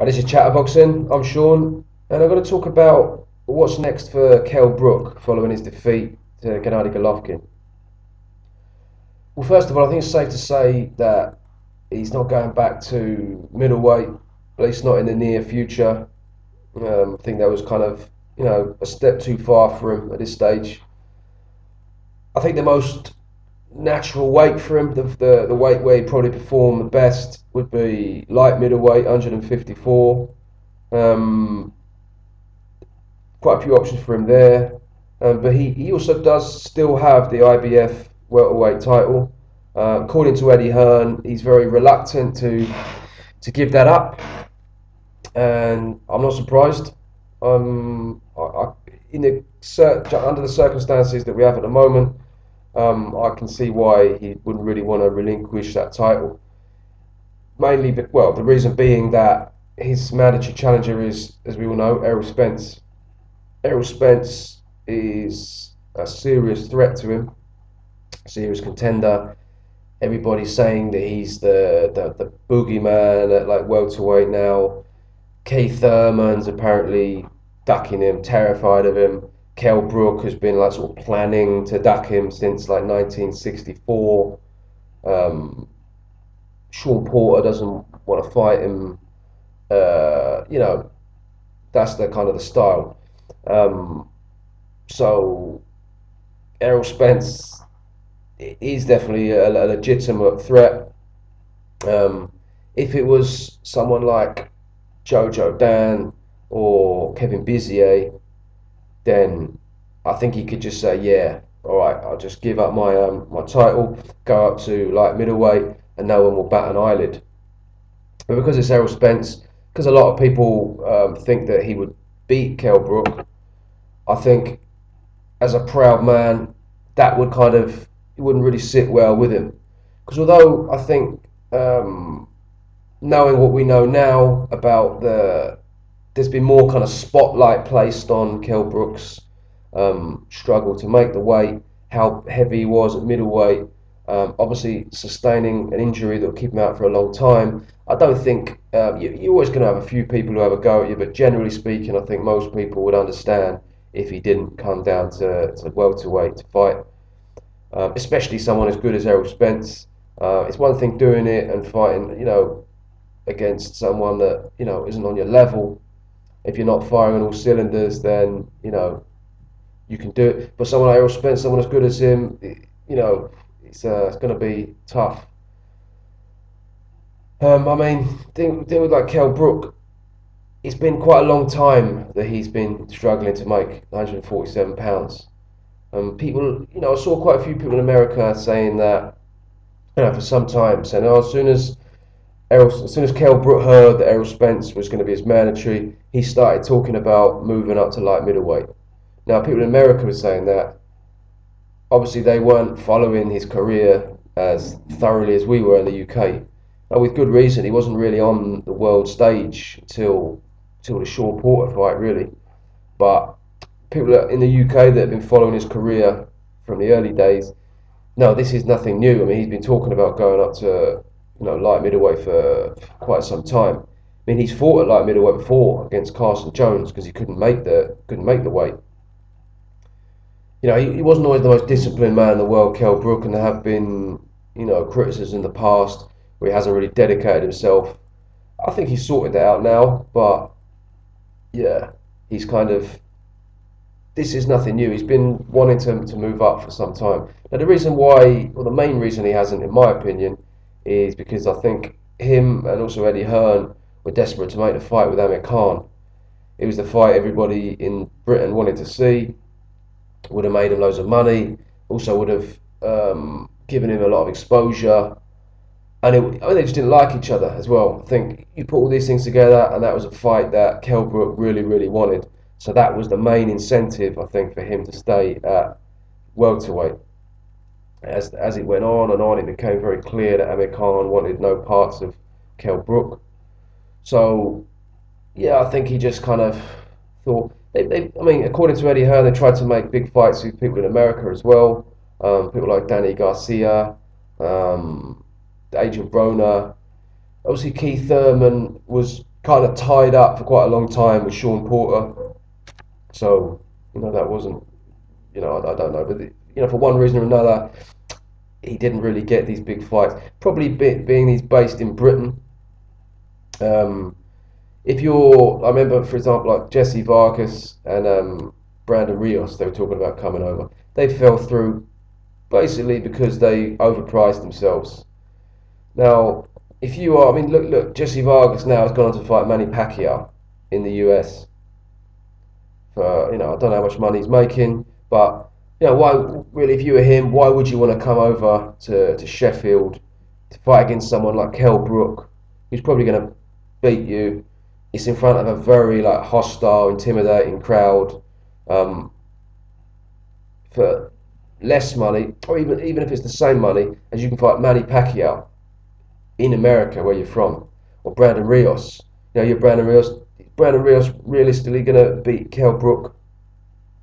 This is Chatterboxing. I'm Sean, and I'm going to talk about what's next for Kell Brook following his defeat to Gennady Golovkin. Well, first of all, I think it's safe to say that he's not going back to middleweight, at least not in the near future. I think that was kind of, a step too far for him at this stage. I think the most natural weight for him, the weight where he probably performed the best, would be light middleweight, 154. Um, Quite a few options for him there. But he also does still have the IBF welterweight title. According to Eddie Hearn, he's very reluctant to give that up, and I'm not surprised. Under the circumstances that we have at the moment, I can see why he wouldn't really want to relinquish that title. Mainly, well, the reason being that his mandatory challenger is, as we all know, Errol Spence. Errol Spence is a serious threat to him, serious contender. Everybody's saying that he's the boogeyman at like welterweight now. Keith Thurman's apparently ducking him, terrified of him. Kell Brook has been like sort of planning to duck him since like 1964. Um, Sean Porter doesn't want to fight him. You know, that's the kind of the style. Um, so Errol Spence is definitely a legitimate threat. Um, if it was someone like Jojo Dan or Kevin Bizier, then I think he could just say, "Yeah, all right, I'll just give up my title, go up to light middleweight, and no one will bat an eyelid." But because it's Errol Spence, because a lot of people think that he would beat Kell Brook, I think as a proud man, that would kind of it wouldn't really sit well with him. Because although I think knowing what we know now about there's been more kind of spotlight placed on Kell Brook's struggle to make the weight, how heavy he was at middleweight, obviously sustaining an injury that will keep him out for a long time. I don't think you're always going to have a few people who have a go at you, but generally speaking, I think most people would understand if he didn't come down to welterweight to fight, especially someone as good as Errol Spence. It's one thing doing it and fighting, against someone that isn't on your level. If you're not firing on all cylinders, then you can do it. But someone like Errol Spence, someone as good as him, it's going to be tough. I mean, thing with like Kell Brook, it's been quite a long time that he's been struggling to make 147 pounds. People, I saw quite a few people in America saying that, for some time, saying, "Oh, as soon as Kell Brook heard that Errol Spence was going to be his mandatory, he started talking about moving up to light middleweight." Now, people in America were saying that. Obviously, they weren't following his career as thoroughly as we were in the UK. And with good reason, he wasn't really on the world stage till the Shaw Porter fight, really. But people in the UK that have been following his career from the early days, no, this is nothing new. I mean, he's been talking about going up to light middleweight for quite some time. I mean, he's fought at light middleweight before against Carson Jones because he couldn't make the weight. He wasn't always the most disciplined man in the world, Kell Brook, and there have been criticisms in the past where he hasn't really dedicated himself. I think he's sorted that out now, but yeah, he's kind of this is nothing new. He's been wanting to move up for some time. Now, the reason why, or the main reason he hasn't, in my opinion, is because I think him and also Eddie Hearn were desperate to make the fight with Amir Khan. It was the fight everybody in Britain wanted to see. Would have made him loads of money. Also would have given him a lot of exposure. And I mean, they just didn't like each other as well. I think you put all these things together, and that was a fight that Kell Brook really, really wanted. So that was the main incentive, I think, for him to stay at welterweight. As it went on and on, it became very clear that Amir Khan wanted no parts of Kell Brook. So yeah, I think he just kind of thought I mean, according to Eddie Hearn, they tried to make big fights with people in America as well. People like Danny Garcia, um, Agent Broner. Obviously, Keith Thurman was kind of tied up for quite a long time with Sean Porter. So, that wasn't, I don't know, but for one reason or another, he didn't really get these big fights. Probably being he's based in Britain. Um, I remember, for example, like Jesse Vargas and Brandon Rios, they were talking about coming over. They fell through basically because they overpriced themselves. Now, if you are, I mean, look, Jesse Vargas now has gone on to fight Manny Pacquiao in the US for, I don't know how much money he's making, but, why, really, if you were him, why would you want to come over to Sheffield to fight against someone like Kell Brook, who's probably going to beat you? It's in front of a very, like, hostile, intimidating crowd, um, for less money, or even if it's the same money as you can fight Manny Pacquiao in America, where you're from, or Brandon Rios. You're Brandon Rios. Brandon Rios realistically going to beat Kell Brook?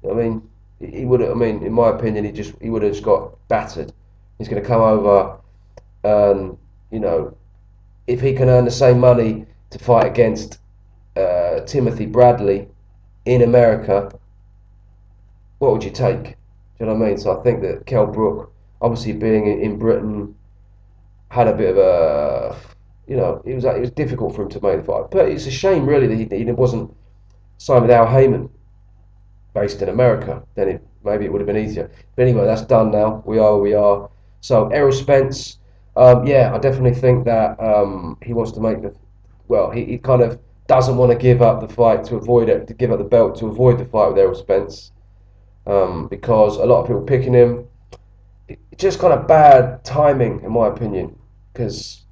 I mean, he would. I mean, in my opinion, he would have just got battered. He's going to come over, and if he can earn the same money to fight against Timothy Bradley in America, what would you take? Do you know what I mean? So I think that Kell Brook, obviously being in Britain, had a bit of a, it was difficult for him to make the fight. But it's a shame, really, that he wasn't signed with Al Heyman, based in America. Then maybe it would have been easier. But anyway, that's done now. We are where we are. So Errol Spence, yeah, I definitely think that he wants to make the, well, he kind of doesn't want to give up the fight to avoid it, to give up the belt to avoid the fight with Errol Spence, because a lot of people picking him. It's just kind of bad timing, in my opinion, because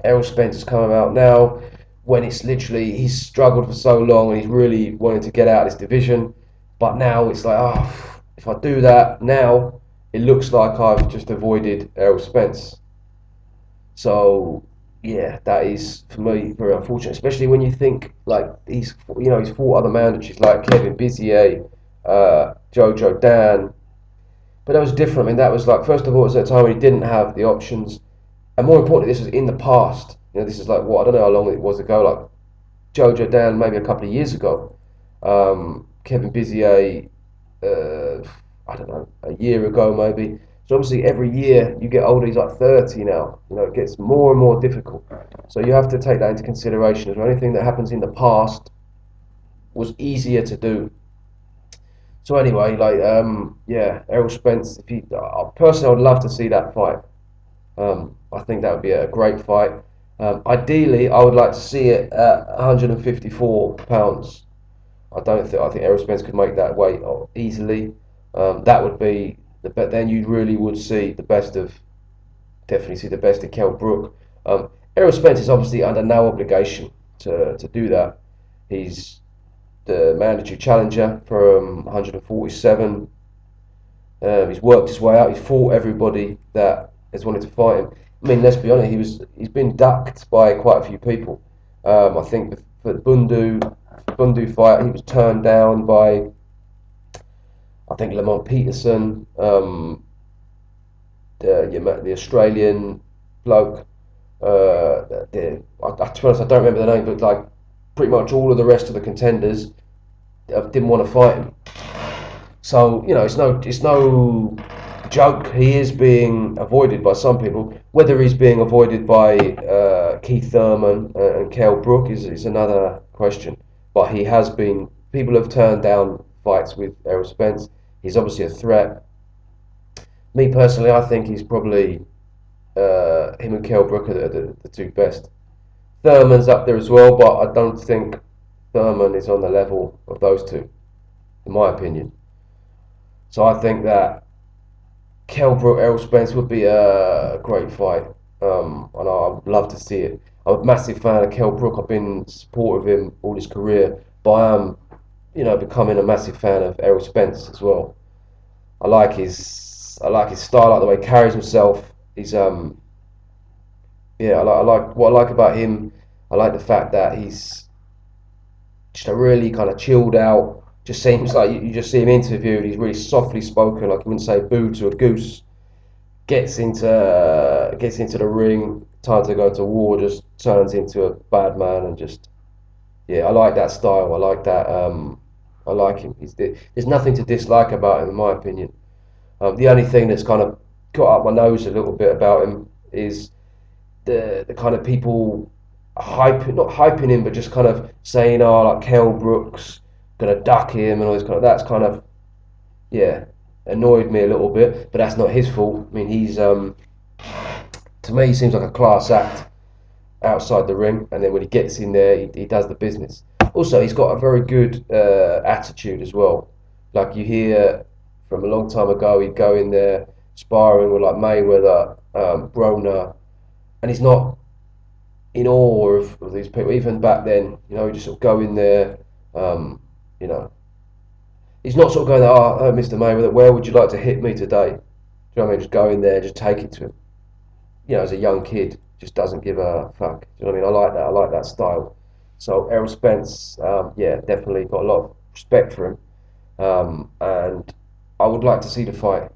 Errol Spence is coming out now when it's literally he's struggled for so long and he's really wanting to get out of this division. But now it's like, if I do that now, it looks like I've just avoided Errol Spence. So yeah, that is for me very unfortunate, especially when you think like he's fought other managers like Kevin Bizier, Jojo Dan. But that was different. I mean, that was like, first of all, it was at a time when he didn't have the options. And more importantly, this was in the past. This is like, what, I don't know how long it was ago, like Jojo Dan maybe a couple of years ago. Kevin Bizier, I don't know, a year ago maybe. So obviously every year you get older, he's like 30 now. It gets more and more difficult. So you have to take that into consideration as well. Anything that happens in the past was easier to do. So anyway, like, yeah, Errol Spence, if you, personally, I would love to see that fight. I think that would be a great fight. Ideally, I would like to see it at 154 pounds. I think Errol Spence could make that weight easily. That would be but then you really would see definitely see the best of Kell Brook. Errol Spence is obviously under no obligation to do that. He's the mandatory challenger from 147. He's worked his way out. He's fought everybody that has wanted to fight him. I mean, let's be honest. He's been ducked by quite a few people. I think for the Bundu fight, he was turned down by, I think, Lamont Peterson, the Australian bloke. To be honest, I don't remember the name, but like pretty much all of the rest of the contenders didn't want to fight him. So it's no joke. He is being avoided by some people. Whether he's being avoided by Keith Thurman and Kell Brook is another question. But he has been. People have turned down fights with Errol Spence. He's obviously a threat. Me personally, I think he's probably him and Kell Brook are the two best. Thurman's up there as well, but I don't think Thurman is on the level of those two, in my opinion. So I think that Kell Brook, Errol Spence would be a great fight, and I would love to see it. I'm a massive fan of Kell Brook. I've been supportive of him all his career, but I am, becoming a massive fan of Errol Spence as well. I like his style, I like the way he carries himself. He's yeah, I like what I like about him. I like the fact that he's just a really kind of chilled out. Just seems like you just see him interviewed. He's really softly spoken, like you wouldn't say boo to a goose. Gets into the ring, time to go to war just turns into a bad man and just yeah. I like that style. I like that. I like him. There's nothing to dislike about him, in my opinion. The only thing that's kind of got up my nose a little bit about him is the kind of people not hyping him, but just kind of saying, "Oh, like Kell Brook's gonna duck him," and all this kind of. That's kind of yeah, annoyed me a little bit. But that's not his fault. I mean, he's to me, he seems like a class act outside the ring, and then when he gets in there, he does the business. Also, he's got a very good attitude as well. Like you hear from a long time ago, he'd go in there sparring with like Mayweather, Broner, and he's not in awe of these people. Even back then, he just sort of go in there, um, you know, he's not sort of going, oh, Mr. Mayweather, where would you like to hit me today? Do you know what I mean? Just go in there, just take it to him. As a young kid, just doesn't give a fuck. Do you know what I mean? I like that. I like that style. So Errol Spence, yeah, definitely got a lot of respect for him, and I would like to see the fight.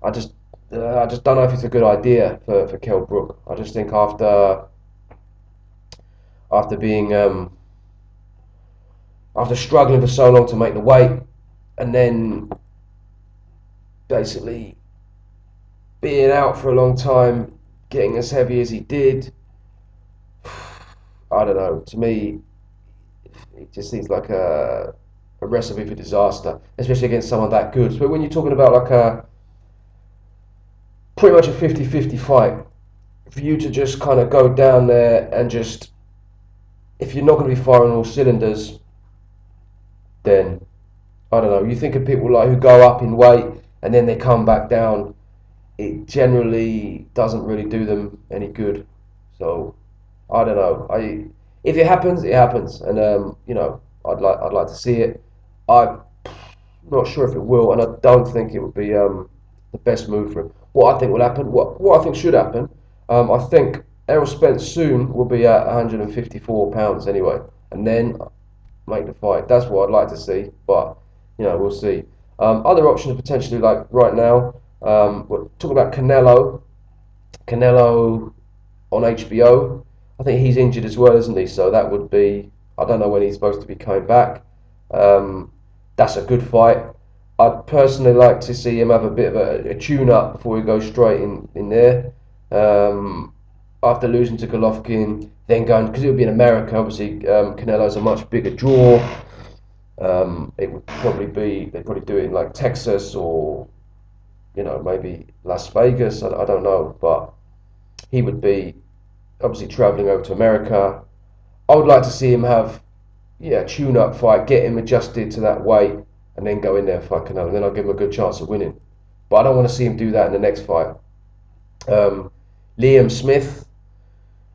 I just, I just don't know if it's a good idea for Kell Brook. I just think after being after struggling for so long to make the weight, and then basically being out for a long time, getting as heavy as he did, I don't know. To me, it just seems like a recipe for disaster, especially against someone that good. But when you're talking about like a pretty much a 50-50 fight, for you to just kind of go down there and just, if you're not going to be firing all cylinders, then I don't know. You think of people like who go up in weight and then they come back down. It generally doesn't really do them any good. So I don't know. If it happens, it happens, and I'd like to see it. I'm not sure if it will, and I don't think it would be the best move for him. What I think will happen, what I think should happen, I think Errol Spence soon will be at 154 pounds anyway, and then make the fight. That's what I'd like to see, but we'll see. Other options potentially, like right now, we're talking about Canelo. Canelo on HBO. I think he's injured as well, isn't he? So that would be, I don't know when he's supposed to be coming back. Um, that's a good fight. I'd personally like to see him have a bit of a tune up before he goes straight in there. Um, After losing to Golovkin, then going, because it would be in America, obviously Canelo's a much bigger draw. It would probably be, they'd probably do it in like Texas or, maybe Las Vegas. I don't know, but he would be obviously travelling over to America. I would like to see him have, yeah, tune-up fight, get him adjusted to that weight, and then go in there and fight Canelo. And then I'll give him a good chance of winning. But I don't want to see him do that in the next fight. Um, Liam Smith.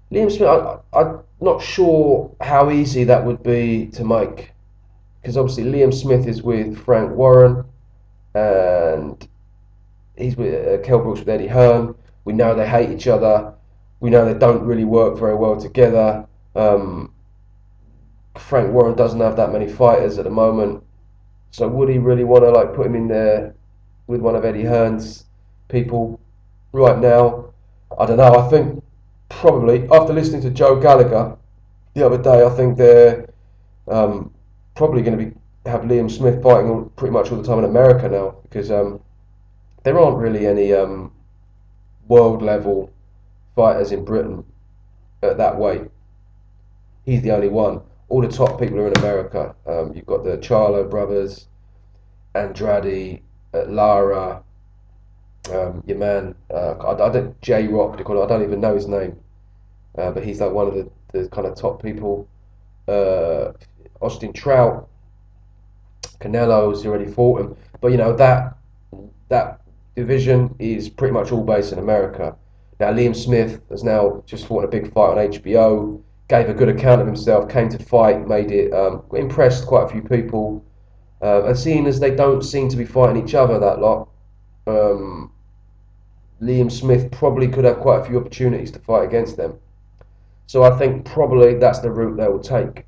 Liam Smith, I'm not sure how easy that would be to make. Because obviously Liam Smith is with Frank Warren, and he's with Kell Brooks with Eddie Hearn. We know they hate each other. We know they don't really work very well together. Frank Warren doesn't have that many fighters at the moment, so would he really want to like put him in there with one of Eddie Hearn's people right now? I don't know. I think probably after listening to Joe Gallagher the other day, I think they're probably going to be have Liam Smith fighting pretty much all the time in America now because there aren't really any world level fighters in Britain at that weight. He's the only one. All the top people are in America. You've got the Charlo brothers, Andrade, Lara, your man, I don't J Rock. I don't even know his name, but he's like one of the kind of top people. Austin Trout, Canelo's already fought him, but that division is pretty much all based in America. Now Liam Smith has now just fought a big fight on HBO. Gave a good account of himself. Came to fight, made it, impressed quite a few people. And seeing as they don't seem to be fighting each other that lot, um, Liam Smith probably could have quite a few opportunities to fight against them. So I think probably that's the route they will take.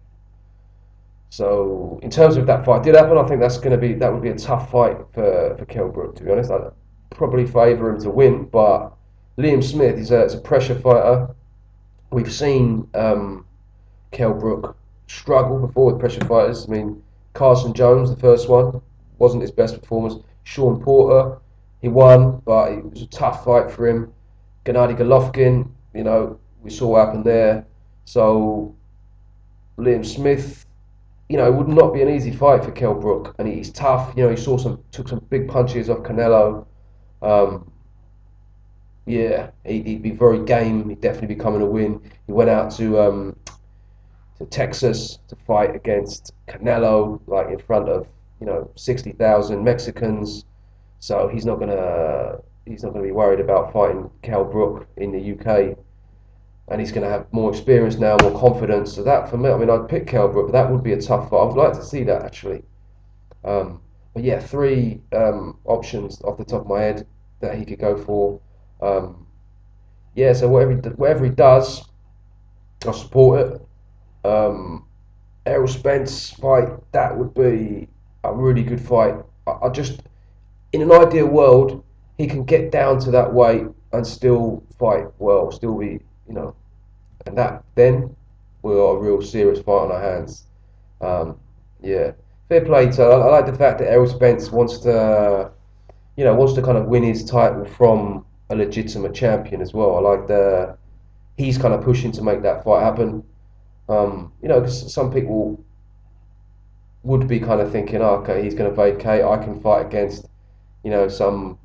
So in terms of if that fight did happen, I think that would be a tough fight for Kell Brook, to be honest. I'd probably favour him to win, but Liam Smith is a pressure fighter. We've seen Kell Brook struggle before with pressure fighters. I mean, Carson Jones, the first one, wasn't his best performance. Sean Porter, he won, but it was a tough fight for him. Gennady Golovkin, we saw what happened there. So Liam Smith, it would not be an easy fight for Kell Brook, and he's tough. He took some big punches off Canelo. Um, yeah, he'd be very game. He'd definitely be coming to win. He went out to Texas to fight against Canelo, like in front of 60,000 Mexicans. So he's not gonna be worried about fighting Kell Brook in the UK, and he's gonna have more experience now, more confidence. So that for me, I mean, I'd pick Kell Brook, but that would be a tough fight. I would like to see that actually. But yeah, three options off the top of my head that he could go for. Um, yeah, so whatever he does, I support it. Um, Errol Spence fight, that would be a really good fight. I just, in an ideal world, he can get down to that weight and still fight well, still be, and that then we got a real serious fight on our hands. Um, yeah, fair play to. I like the fact that Errol Spence wants to kind of win his title from a legitimate champion as well. I like the he's kind of pushing to make that fight happen. 'Cause some people would be kind of thinking, oh, okay, he's going to vacate. I can fight against, some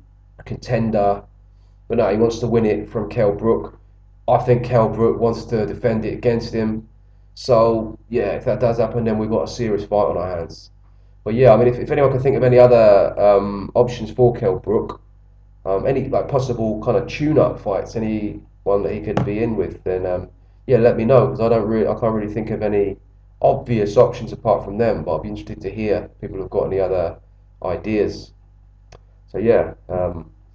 contender. But no, he wants to win it from Kell Brook. I think Kell Brook wants to defend it against him. So yeah, if that does happen, then we've got a serious fight on our hands. But yeah, I mean, if anyone can think of any other options for Kell Brook, any like possible kind of tune-up fights, any one that he could be in with, then yeah, let me know because I can't really think of any obvious options apart from them. But I'd be interested to hear if people have got any other ideas. So yeah,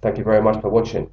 thank you very much for watching.